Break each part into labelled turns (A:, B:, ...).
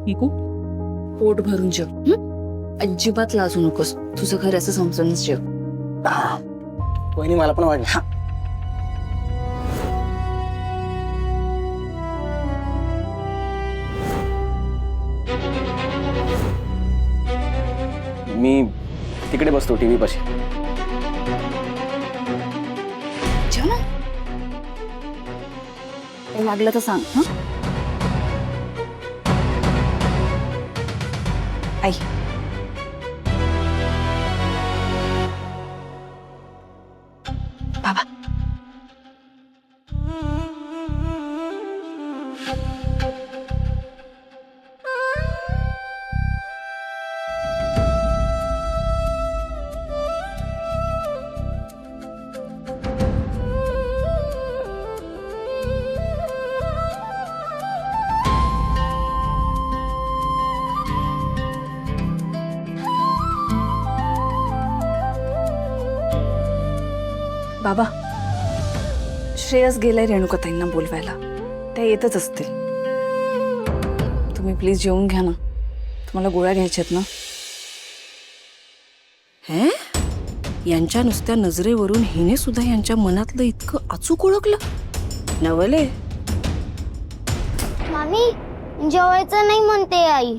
A: निकू
B: पोट भरून जेव अजिबात लाजू नकोस तुझं घर असं समजूनच जेव
C: वहिनी मला पण वाटलं.
B: हा
C: मी तिकडे बसतो टीव्ही पाशी.
B: जेव ना काही लागलं तर सांग हा आई बाबा बाबा श्रेयस गेलाय रेणुकाताईंना बोलवायला त्या येतच असतील तुम्ही प्लीज जेवून घ्या ना तुम्हाला गोळ्या घ्यायच्यात ना
D: हे यांच्या नुसत्या नजरेवरून हिने सुद्धा यांच्या मनातलं इतकं अचूक ओळखलं नवले.
E: मामी जेवायचं नाही म्हणते आई.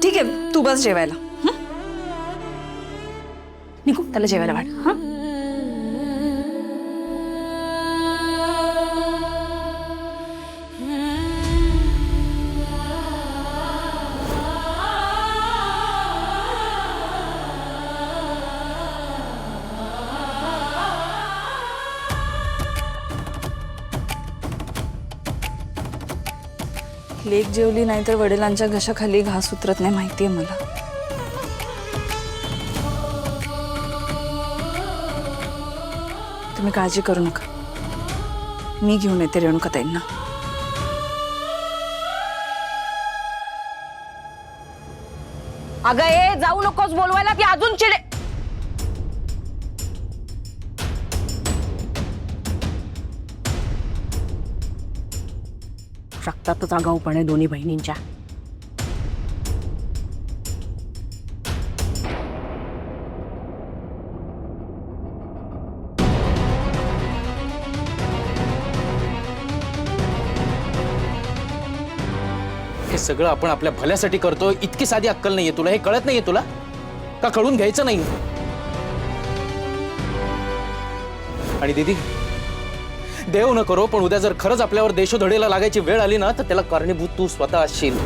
B: ठीक आहे तू बस जेवायला निघू त्याला जेवायला वाढ हा लेक जेवली नाही तर वडिलांच्या घशाखाली घास उतरत नाही माहितीये मला. तुम्ही काळजी करू नका मी घेऊन येते रेणुकाताईंना.
D: अगं ए जाऊ नकोस बोलवायला ती अजून चिडे. रक्तातच आगाऊपणे दोन्ही बहिणींच्या.
C: हे सगळं आपण आपल्या भल्यासाठी करतोय इतकी साधी अक्कल नाहीये तुला. हे कळत नाहीये तुला का? कळून घ्यायचं नाही. आणि दीदी देव न करो पण उद्या जर खरंच आपल्यावर देशोधडीला लागायची वेळ आली ना तर त्याला कारणीभूत तू स्वतः असशील.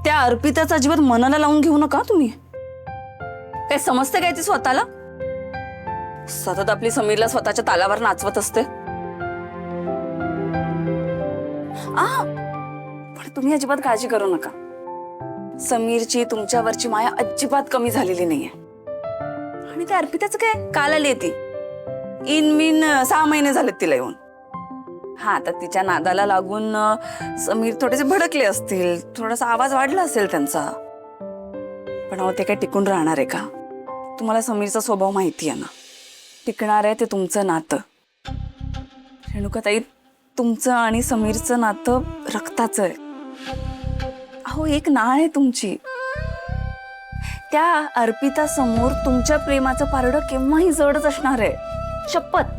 B: त्या अर्पिताचा अजिबात मनाला लावून घेऊ नका तुम्ही. काय समजते काय ती स्वतःला सतत आपली समीरला स्वतःच्या तालावर नाचवत असते. पण तुम्ही अजिबात काळजी करू नका. समीरची तुमच्यावरची माया अजिबात कमी झालेली नाहीये. आणि त्या अर्पिताचं काय काल आली ती इन मिन 6 महिने झालेत तिला येऊन. हा तर तिच्या नादाला लागून समीर थोडेसे भडकले असतील थोडासा आवाज वाढला असेल त्यांचा. पण अहो ते काय टिकून राहणार आहे का? तुम्हाला समीरचा स्वभाव माहिती आहे ना. टिकणार आहे ते तुमचं नातं. रेणुकाताई तुमचं आणि समीरचं नातं रक्ताचं आहे. अहो एक नाळ आहे तुमची. त्या अर्पिता समोर तुमच्या प्रेमाचं पारडं केव्हाही जडच असणार आहे. शपथ.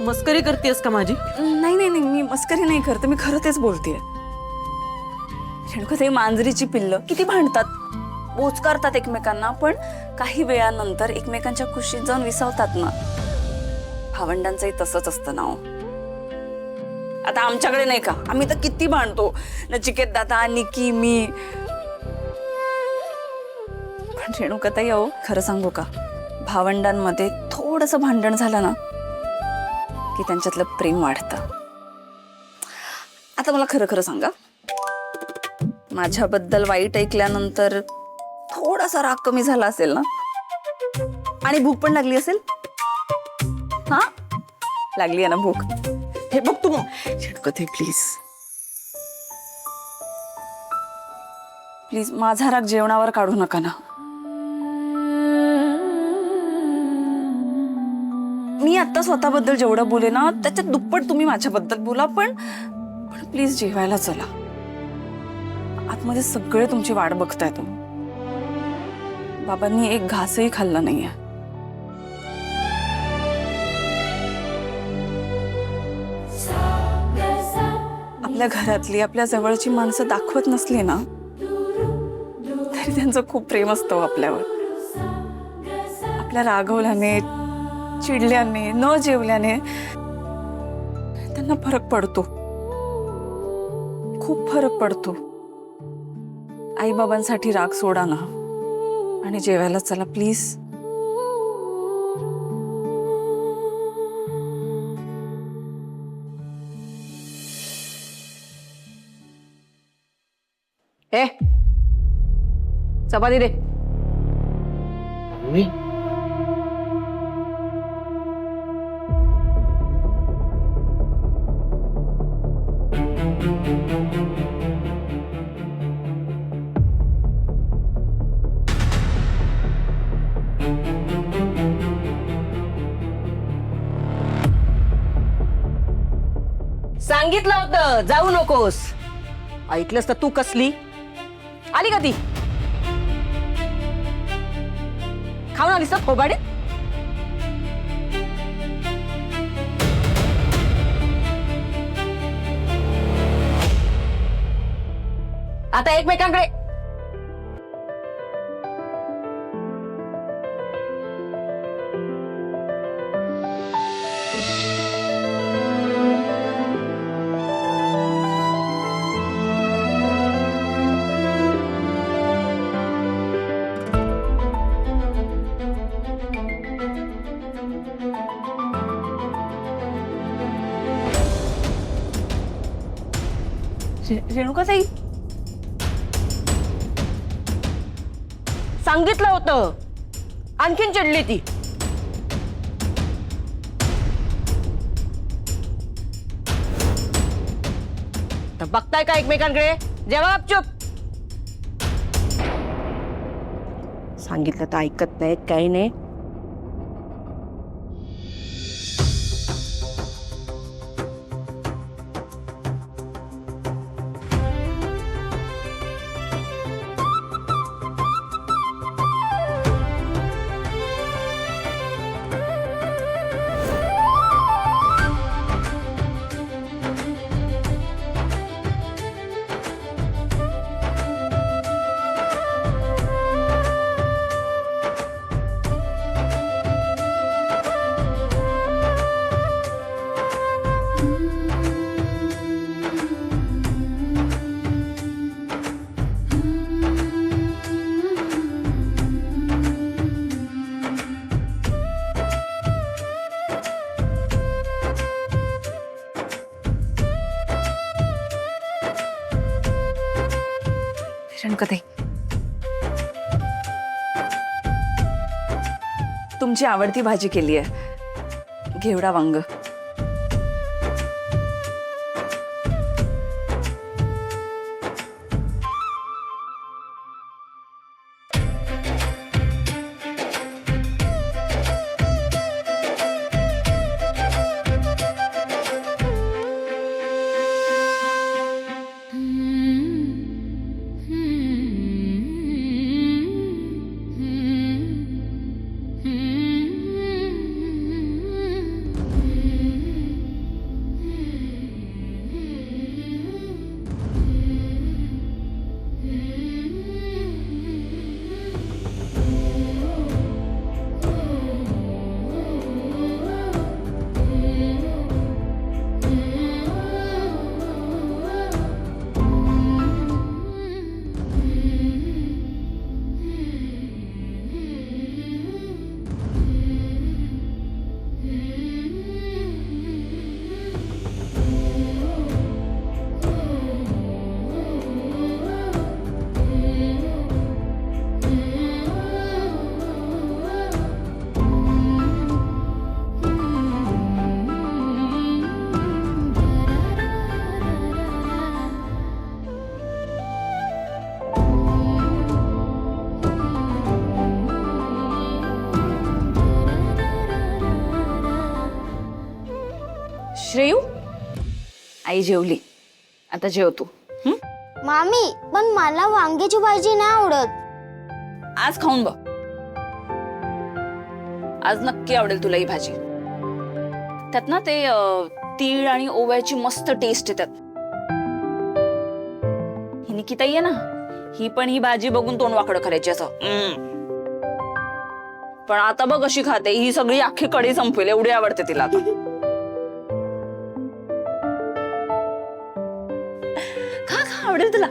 D: मस्करी करतेस का माझी?
B: नाही नाही नाही मी मस्करी नाही करते. मी खरं तेच बोलतेय. रेणुकाताई मांजरीची पिल्लं किती भांडतात बोचकारतात एकमेकांना पण काही वेळानंतर एकमेकांच्या खुशीत जाऊन विसावतात ना. भावंडांचंही तसंच असतं ना. आता आमच्याकडे नाही का आम्ही तर किती भांडतो नचिकेत दादा निकी मी. पण रेणुकाताई अहो खरं सांगू का भावंडांमध्ये थोडंसं भांडण झालं ना की त्यांच्यातलं प्रेम वाढतं. आता मला खरं खरं सांगा, माझ्याबद्दल वाईट ऐकल्यानंतर थोडासा राग कमी झाला असेल ना, आणि भूक पण लागली असेल. हा, लागली आहे ना भूक. हे बघ तू झटकते, प्लीज प्लीज माझा राग जेवणावर काढू नका ना. मी आता स्वतःबद्दल जेवढं बोले ना त्याच्यात दुप्पट तुम्ही माझ्याबद्दल बोला, पण प्लीज जेवायला चला. आतमध्ये सगळे तुमची वाट बघताय. बाबांनी एक घासही खाल्ला नाहीये. आपल्या घरातली, आपल्या जवळची माणसं दाखवत नसली ना तरी त्यांचं खूप प्रेम असतं आपल्यावर. आपल्या रागवल्याने, चिडल्याने, न जेवल्याने त्यांना फरक पडतो, खूप फरक पडतो. आई बाबांसाठी राग सोडा ना आणि जेवायला चला प्लीज.
D: ए, चपाती दे.
C: मी
D: सांगितलं होतं जाऊ नकोस. ऐकलंस तर तू कसली आली का ती? खाऊन आलीस ना थोबाडे. आता एकमेकांकडे.
B: रेणुकाताई,
D: सांगितलं होतं. आणखीन चिडली ती. तर बघताय का एकमेकांकडे? जेव्हा चुप. सांगितलं तर ऐकत नाही, काही नाही.
B: रेणुकाताई, तुमची आवडती भाजी केली आहे, घेवडा वांग. श्रेयू, आई जेवली, आता जेव तू.
E: मामी पण मला वांग्याची भाजी नाही आवडत.
B: आज खाऊन बघ, आज नक्की आवडेल तुला ही भाजी. त्यात ना ते तीळ आणि ओव्याची मस्त टेस्ट येतात. ही निकिताई आहे ना, ही पण ही भाजी बघून तोंड वाकडं करायची असं. पण आता बघ अशी खाते, ही सगळी अख्खी कढी संपवेल एवढी आवडते तिला आता. खा खा, आवडेल तुला.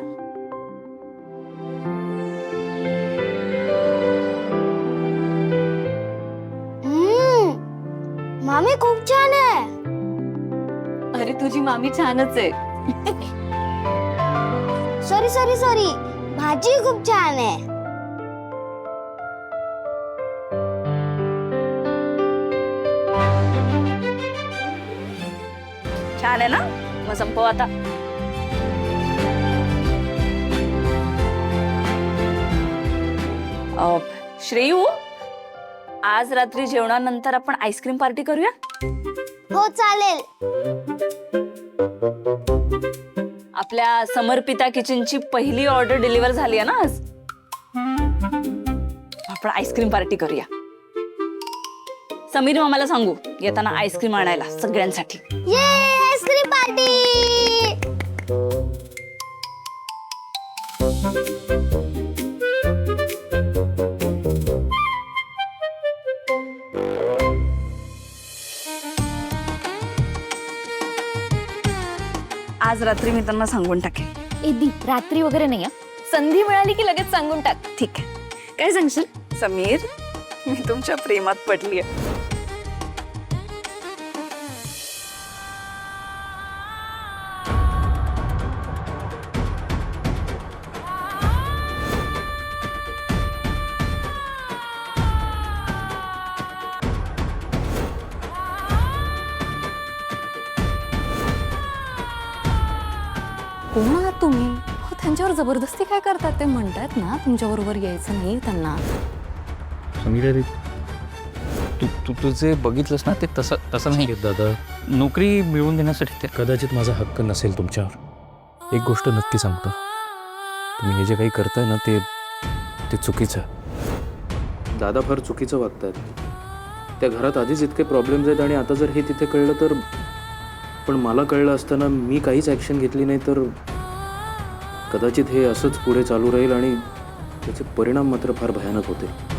E: मामी खूप छान आहे.
D: अरे तुझी मामी छानच आहे.
E: सॉरी सॉरी सॉरी, भाजी खूप छान आहे.
B: छान आहे ना, मग संपव आता. श्रेयू, आज रात्री जेवणानंतर आपण आईस्क्रीम पार्टी करूया.
E: हो चालेल.
B: आपल्या समर्पिता किचनची पहिली ऑर्डर डिलिव्हर झाली आहे ना आज. आपण आईस्क्रीम पार्टी करूया. समीर मामाला सांगू येताना आईस्क्रीम आणायला सगळ्यांसाठी.
E: ये आईस्क्रीम पार्टी.
B: आज रात्री मी त्यांना सांगून टाकेन.
D: एदी रात्री वगैरे नाही, संधी मिळाली की लगेच सांगून टाक.
B: ठीक आहे. काय सांगशील? समीर, मी तुमच्या प्रेमात पडलीय.
D: कोण आहात तुम्ही? हो, त्यांच्यावर जबरदस्ती काय करतात? ते म्हणतात ना तुमच्या बरोबर यायचं नाही त्यांना.
C: समीर अरे, तू तुझे बघितलंस ना, ते तसं नाही दादा. नोकरी मिळवून देण्यासाठी ते
A: कदाचित माझा हक्क नसेल तुमच्यावर. एक गोष्ट नक्की सांगतो, तुम्ही हे जे काही करताय ना ते चुकीचं आहे.
C: दादा फार चुकीचं वागतायत. त्या घरात आधीच इतके प्रॉब्लेम्स आहेत आणि आता जर हे तिथे कळलं तर. पण मला कळलं असताना मी काहीच ॲक्शन घेतली नाही तर कदाचित हे असंच पुढे चालू राहील आणि त्याचे परिणाम मात्र फार भयानक होते.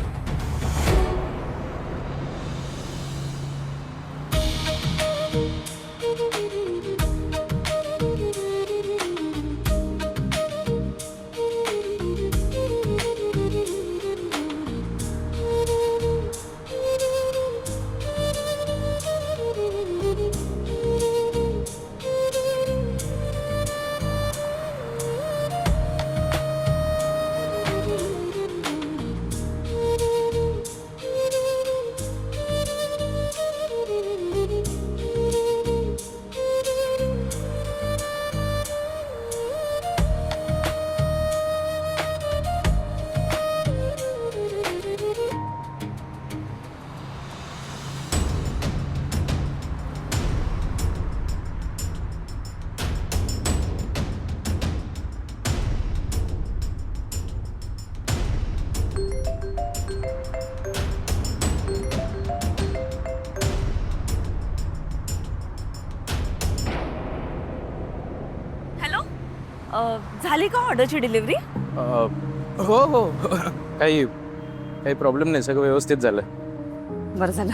B: झाली का ऑर्डरची डिलिव्हरी?
C: हो हो, काही प्रॉब्लेम नाही, सगळं व्यवस्थित झालं.
B: बरं झालं.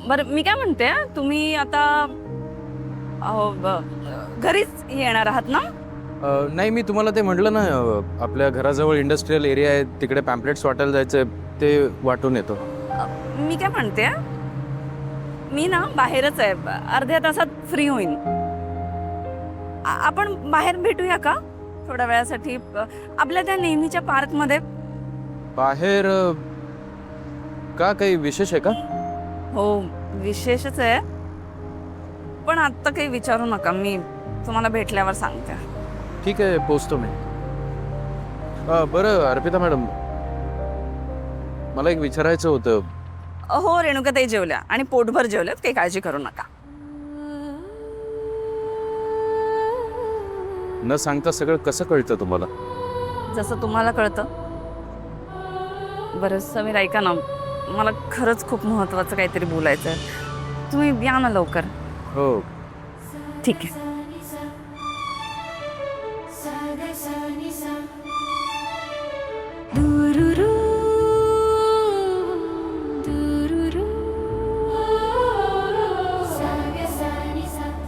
B: बरं मी काय म्हणते, तुम्ही आता घरीच येणार आहात ना?
C: नाही, मी तुम्हाला ते म्हटलं ना, आपल्या घराजवळ इंडस्ट्रियल एरिया आहे, तिकडे पॅम्पलेट्स वाटायला जायचं, ते वाटून येतो.
B: मी काय म्हणते, मी ना बाहेरच आहे, अर्ध्या तासात फ्री होईन. आपण बाहेर भेटूया का थोड्या वेळासाठी, आपल्या त्या नेहमीच्या पार्कमध्ये?
C: बाहेर का, काही विशेष आहे का?
B: हो विशेषच आहे, पण आत्ता काही विचारू नका, मी तुम्हाला भेटल्यावर सांगते.
C: ठीक आहे, पोचतो मी. बरं अर्पिता मॅडम, मला एक विचारायचं होतं.
B: हो रेणुकाताई जेवल्या आणि पोटभर जेवल्यात, काही काळजी करू नका.
A: न सांगता सगळं कसं कळतं तुम्हाला?
B: जसं तुम्हाला कळतं. बरं समीर ऐका ना, मला खरंच खूप महत्वाचं काहीतरी बोलायचं आहे. तुम्ही या ना लवकर.
A: हो.
B: ठीक आहे.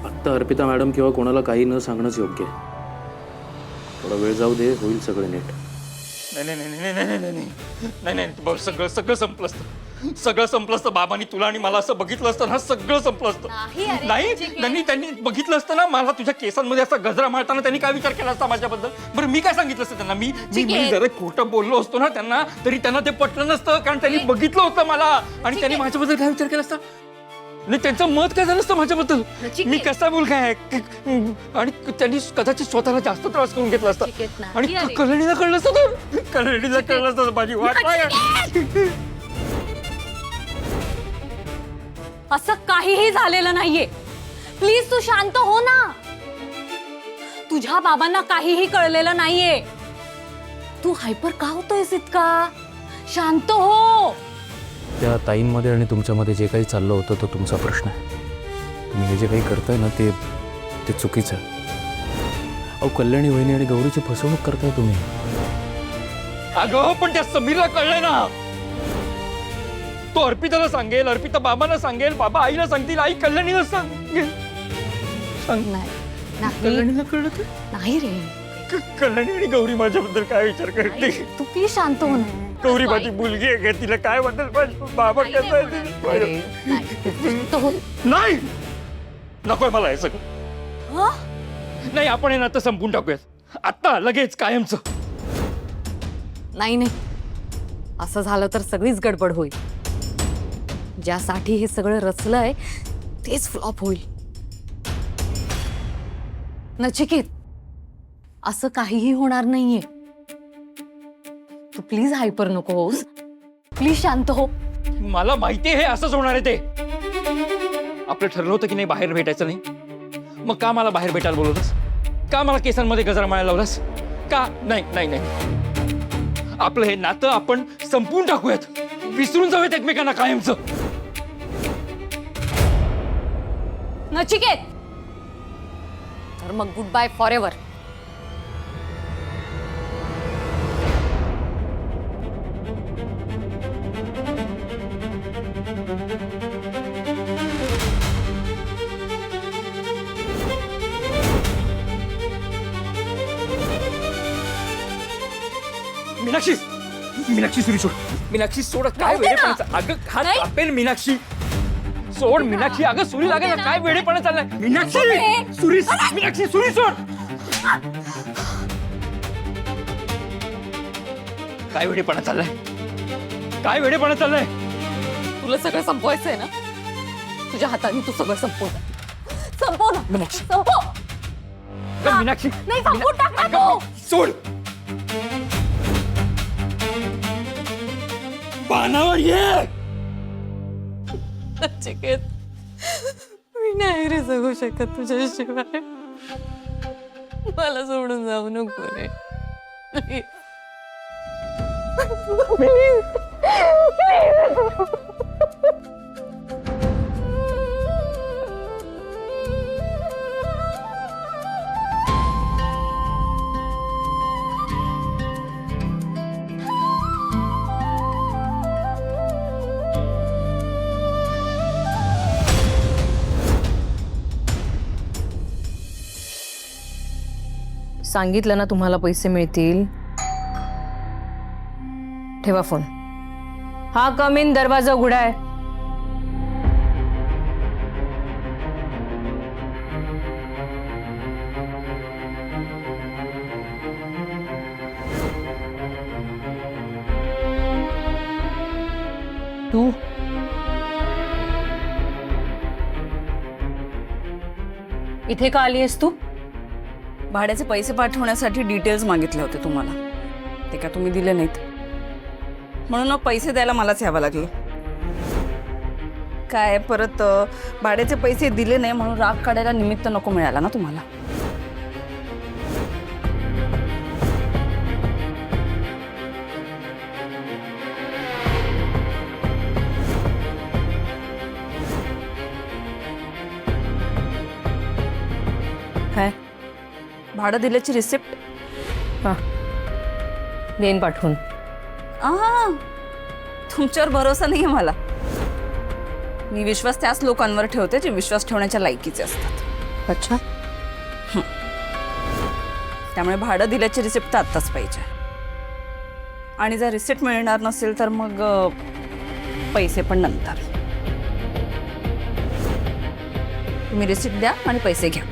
C: आत्ता अर्पिता मॅडम किंवा कोणाला काही न सांगणंच योग्य आहे. थोडा वेळ जाऊ दे, होईल सगळं नीट.
F: नाही नाही नाही नाही नाही नाही नाही नाही नाही बघ, सगळं सगळं संपलं असतं. सगळं संपलं असतं. बाबांनी तुला आणि मला असं बघितलं असतं ना, सगळं संपलं असतं. नाही त्यांनी बघितलं असतं ना मला तुझ्या केसांमध्ये असा गजरा मारताना, त्यांनी काय विचार केला असता माझ्याबद्दल? बरं मी काय सांगितलं असतं त्यांना? मी जरा खोटं बोललो असतो ना त्यांना, तरी त्यांना ते पटलं नसतं, कारण त्यांनी बघितलं होतं मला. आणि त्यांनी माझ्याबद्दल काय विचार केला असता? नाही त्यांचं मत काय झालं असतं माझ्याबद्दल? मी कसा मुलगा आहे आणि त्यांनी कदाचित स्वतःला जास्त त्रास करून घेतला असता. आणि कल्याणीला कळलं असतं तर, कल्याणीला कळलं असतं माझी वाट काय.
G: असं काहीही झालेलं नाहीये. प्लीज तू शांत हो ना. तुझ्या बाबांना काहीही कळलेलं नाहीये. तू हायपर का होतोयस इतका? शांत हो.
A: त्या ताईंमध्ये आणि तुमच्यामध्ये जे काही चाललं होतं तो तुमचा प्रश्न आहे. तुम्ही हे जे काही करताय ना ते चुकीचं आहे. अहो कल्याणी वहिनी आणि गौरीची फसवणूक करताय तुम्ही.
F: अगं पण त्या समीरला कळलंय ना. तो अर्पिताला सांगेल, अर्पिता बाबांना सांगेल, बाबा आईला सांगतील, आई कल्याणीला सांगेल. कल्याणीला कळलं तर?
G: नाही रे,
F: कल्याणी आणि गौरी माझ्याबद्दल काय विचार करते?
G: तू प्लीज शांत हो ना.
F: गौरी माझी मुलगी आहे का? तिला काय बद्दल बाबा कसं आहे? नाही नकोय मला हे सगळं. नाही आपण हे नातं संपून टाकूयात आता लगेच कायमचं.
G: नाही नाही, असं झालं तर सगळीच गडबड होईल. ज्यासाठी हे सगळं रचलंय तेच फ्लॉप होईल. नचिकेत, असं काहीही होणार नाहीये. तू प्लीज हायपर नको होस. प्लीज शांत हो.
F: मला माहिती आहे हे असंच होणार आहे ते. आपलं ठरलं होतं की नाही बाहेर भेटायचं नाही, मग का मला बाहेर भेटायला बोलवलंस? का मला केसांमध्ये गजरा मारायला लावलास? का? नाही नाही नाही, आपलं हे नातं आपण संपवून टाकूयात, विसरून जाऊयात एकमेकांना कायमचं.
G: नचिकेत, तर मग goodbye forever.
F: Meenakshi, Meenakshi Suri सोड. मीनाक्षी सोड. काय वेडेपणा. अगं हात कापेल मीनाक्षी. सोड मीनाक्षी. अगं सुरी लागेल ना. काय वेडेपणा चाललाय मीनाक्षी? सुरी, मीनाक्षी सुरी सोड. काय वेडेपणा चाललाय? काय वेडेपणा चाललाय?
G: तुला सगळं संपवायचंय ना? तुझ्या हाताने तू सगळं संपव ना.
F: मीनाक्षी.
G: संपव.
F: अगं मीनाक्षी.
G: नाही, संपवून टाक ना तू.
F: सोड. पानावर ये.
G: नचिकेत, मी नाही रे जगू शकत तुझ्याशिवाय. मला सोडून जाऊ नको रे. सांगितलं ना तुम्हाला पैसे मिळतील. ठेवा फोन. हा कम इन, दरवाजा उघडा आहे. तू इथे का आली आहेस? तू
B: भाड्याचे पैसे पाठवण्यासाठी डिटेल्स मागितले होते तुम्हाला, ते का तुम्ही दिले नाहीत, म्हणून मग पैसे द्यायला मलाच यावं लागलं. काय परत भाड्याचे पैसे दिले नाही म्हणून राग काढायला निमित्त नको मिळाला ना तुम्हाला. काय भाडं दिल्याची रिसिप्ट?
G: हा देईन पाठवून.
B: तुमच्यावर भरोसा नाहीये मला. मी विश्वास त्याच लोकांवर ठेवते जे विश्वास ठेवण्याच्या लायकीचे असतात.
G: अच्छा.
B: त्यामुळे भाडं दिल्याची रिसिप्ट तर आत्ताच पाहिजे. आणि जर रिसिप्ट मिळणार नसेल तर मग पैसे पण नंतर. तुम्ही रिसिप्ट द्या आणि पैसे घ्या.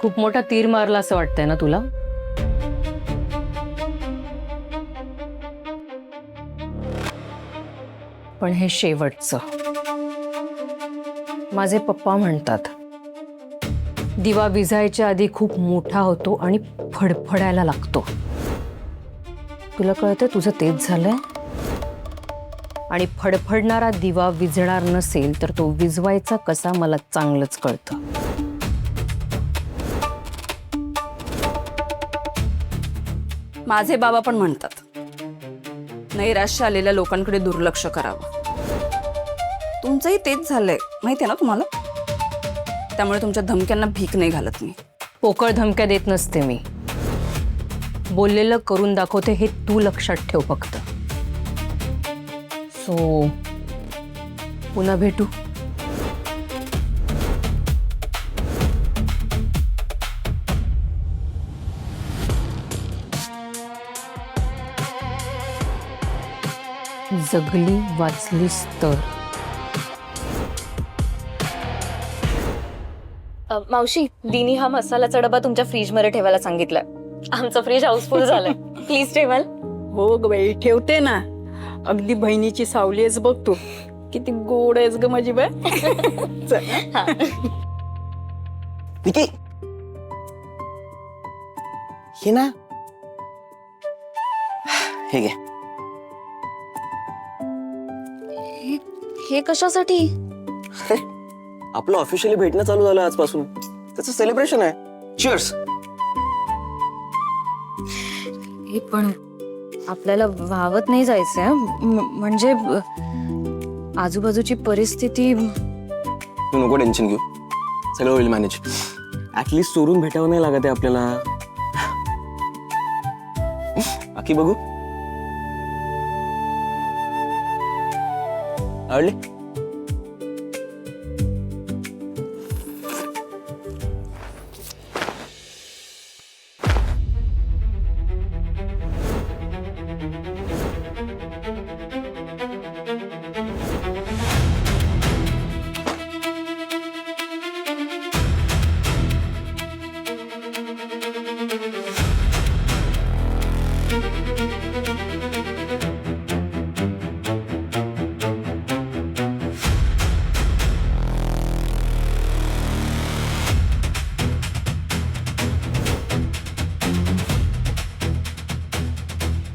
G: खूप मोठा तीर मारला असं वाटतंय ना तुला? पण हे शेवटचं. माझे पप्पा म्हणतात दिवा विझायच्या आधी खूप मोठा होतो आणि फडफडायला लागतो. तुला कळतंय तुझं तेच झालंय. आणि फडफडणारा दिवा विझणार नसेल तर तो विझवायचा कसा मला चांगलंच कळतं.
B: माझे बाबा पण म्हणतात नैराश्य आलेल्या लोकांकडे दुर्लक्ष करावं. तुमचंही तेच झालंय माहितीये ना तुम्हाला. त्यामुळे तुमच्या धमक्यांना भीक नाही घालत मी.
G: पोकळ धमक्या देत नसते मी. बोललेलं करून दाखवते हे तू लक्षात ठेव फक्त. सो पुन्हा भेटू. जगली वाचलीस तर.
H: मावशी, दीनी हा मसालाचा डबा तुमच्या फ्रीज मध्ये ठेवायला सांगितलाय. आमचं फ्रीज हाऊसफुल झालंय. प्लीज ठेवाल?
D: हो ग बाई ठेवते ना. अगदी बहिणीची सावली आहेस बघ तू. किती गोड आहेस ग माझी बाय.
I: विकी हे ना, हे घे.
H: हे कशासाठी?
I: आपलं ऑफिशियली भेटणं चालू झालं आजपासून. त्याचं सेलिब्रेशन आहे. चिअर्स.
H: हे पण आपल्याला वावत नाही जायचंय. म्हणजे आजूबाजूची परिस्थिती.
I: तू नको टेन्शन घेऊ. सगळं होईल मॅनेज. ऍटलिस्ट चोरून भेटावं नाही लागत आहे आपल्याला. बाकी बघू. आवडली?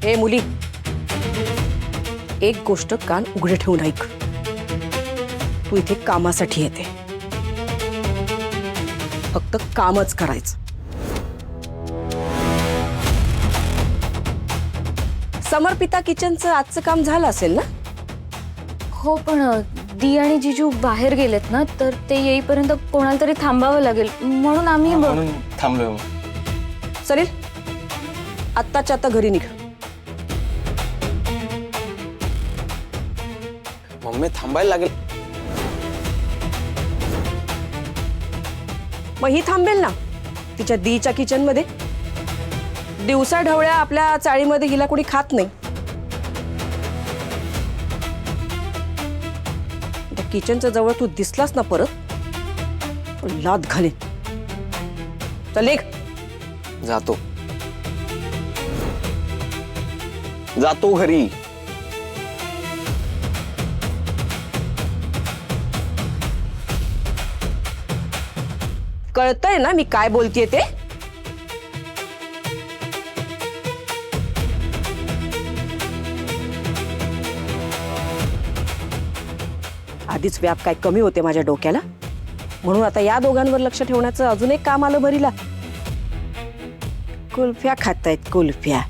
D: हे मुली, एक गोष्ट कान उघडे ठेवून ऐक. तू इथे कामासाठी येते. फक्त कामच करायचं. समर्पिता किचनचं आजचं काम झालं असेल ना?
H: हो, पण दी आणि जिजू बाहेर गेलेत ना, तर ते येईपर्यंत कोणाला तरी थांबावं लागेल, म्हणून आम्ही
I: म्हणून थांबलोय मग.
D: सलील आत्ताच्या आता घरी निघ.
I: मम्मी थांबायला लागेल.
D: मग ही थांबेल ना तिच्या दीच्या किचन मध्ये. दिवसा ढवळ्या आपल्या चाळीमध्ये हिला कोणी खात नाही. किचनच्या जवळ तू दिसलास ना परत लाद घालेन. चल लेख.
I: जातो जातो घरी.
D: कळतंय ना मी काय बोलतेय ते. आधीच व्याप काय कमी होते माझ्या डोक्याला, म्हणून आता या दोघांवर लक्ष ठेवण्याचं अजून एक काम आलं भरीला. कुल्फ्या खातायत कुल्फ्या.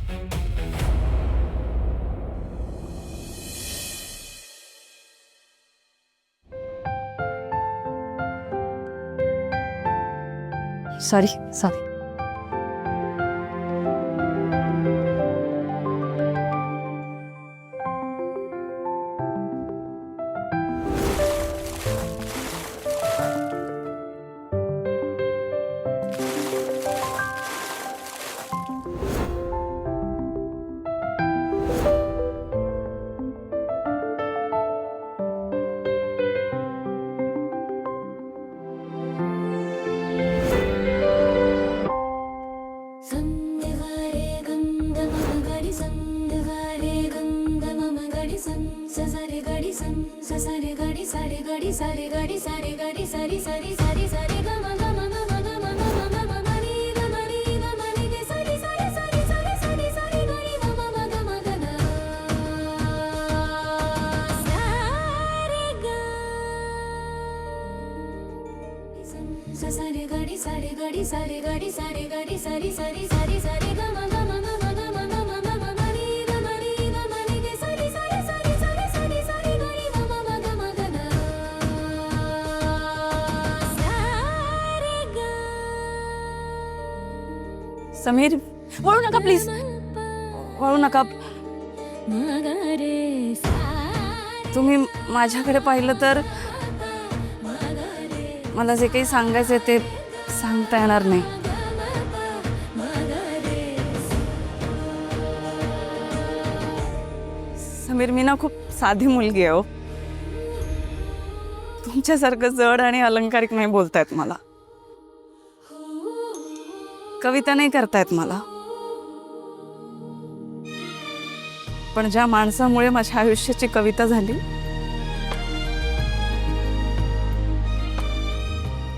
D: Sorry sorry.
B: समीर वळू नका प्लीज, वळू नका. तुम्ही माझ्याकडे पाहिलं तर मला जे काही सांगायचंय ते सांगता येणार नाही. समीर मी ना खूप साधी मुलगी आहे हो. तुमच्यासारखं जड आणि अलंकारिक नाही बोलतायत मला, कविता नाही करतायत मला. पण ज्या माणसामुळे माझ्या आयुष्याची कविता झाली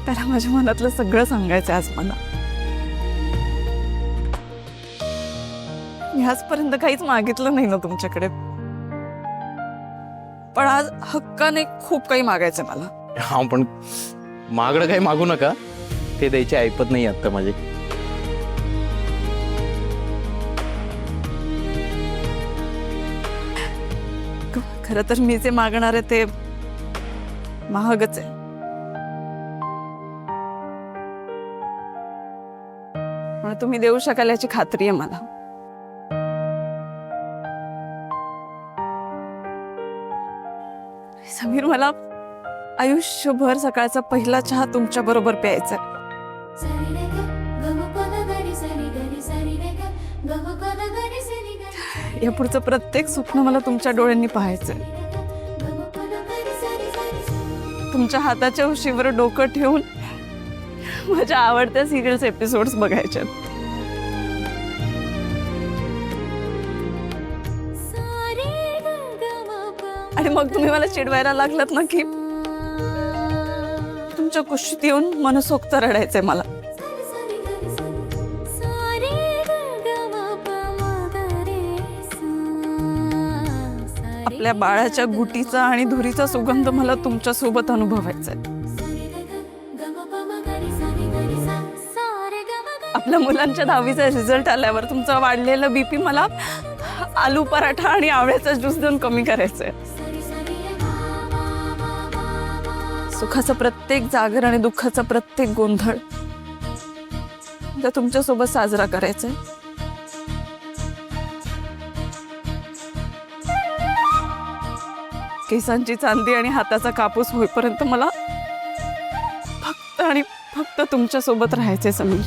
B: त्याला माझ्या मनातलं सगळं सांगायचं आज मला. मी आजपर्यंत काहीच मागितलं नाही ना तुमच्याकडे, पण आज हक्काने खूप काही मागायचं मला.
A: हा पण मागणं काही मागू नका, ते द्यायची ऐपत नाही आता माझी.
B: खरं तर मी जे मागणार आहे ते महागच आहे. पण तुम्ही देऊ शकाल याची खात्री आहे मला. समीर मला आयुष्यभर सकाळचा पहिला चहा तुमच्या बरोबर प्यायचा. या पुढचं प्रत्येक स्वप्न मला तुमच्या डोळ्यांनी पाहायचंय. तुमच्या हाताच्या उशीवर डोकं ठेवून माझ्या आवडत्या सिरियल्स एपिसोड्स बघायचे. आणि मग तुम्ही मला चिडवायला लागलात ना की तुमच्या कुशीत येऊन मनसोक्त रडायचंय मला. आपल्या बाळाच्या गुटीचा आणि धुरीचा सुगंध मला तुमच्या सोबत अनुभवायचा आहे. आपल्या मुलांच्या 10वीचा रिझल्ट आल्यावर तुमचा वाढलेलं बीपी मला आलू पराठा आणि आवळ्याचा ज्यूस देऊन कमी करायचंय. सुखाचं प्रत्येक जागर आणि दुःखाचा प्रत्येक गोंधळ तुमच्यासोबत साजरा करायचा आहे. केसांची चांदी आणि हाताचा कापूस होईपर्यंत मला फक्त आणि फक्त तुमच्या सोबत राहायचे समीर.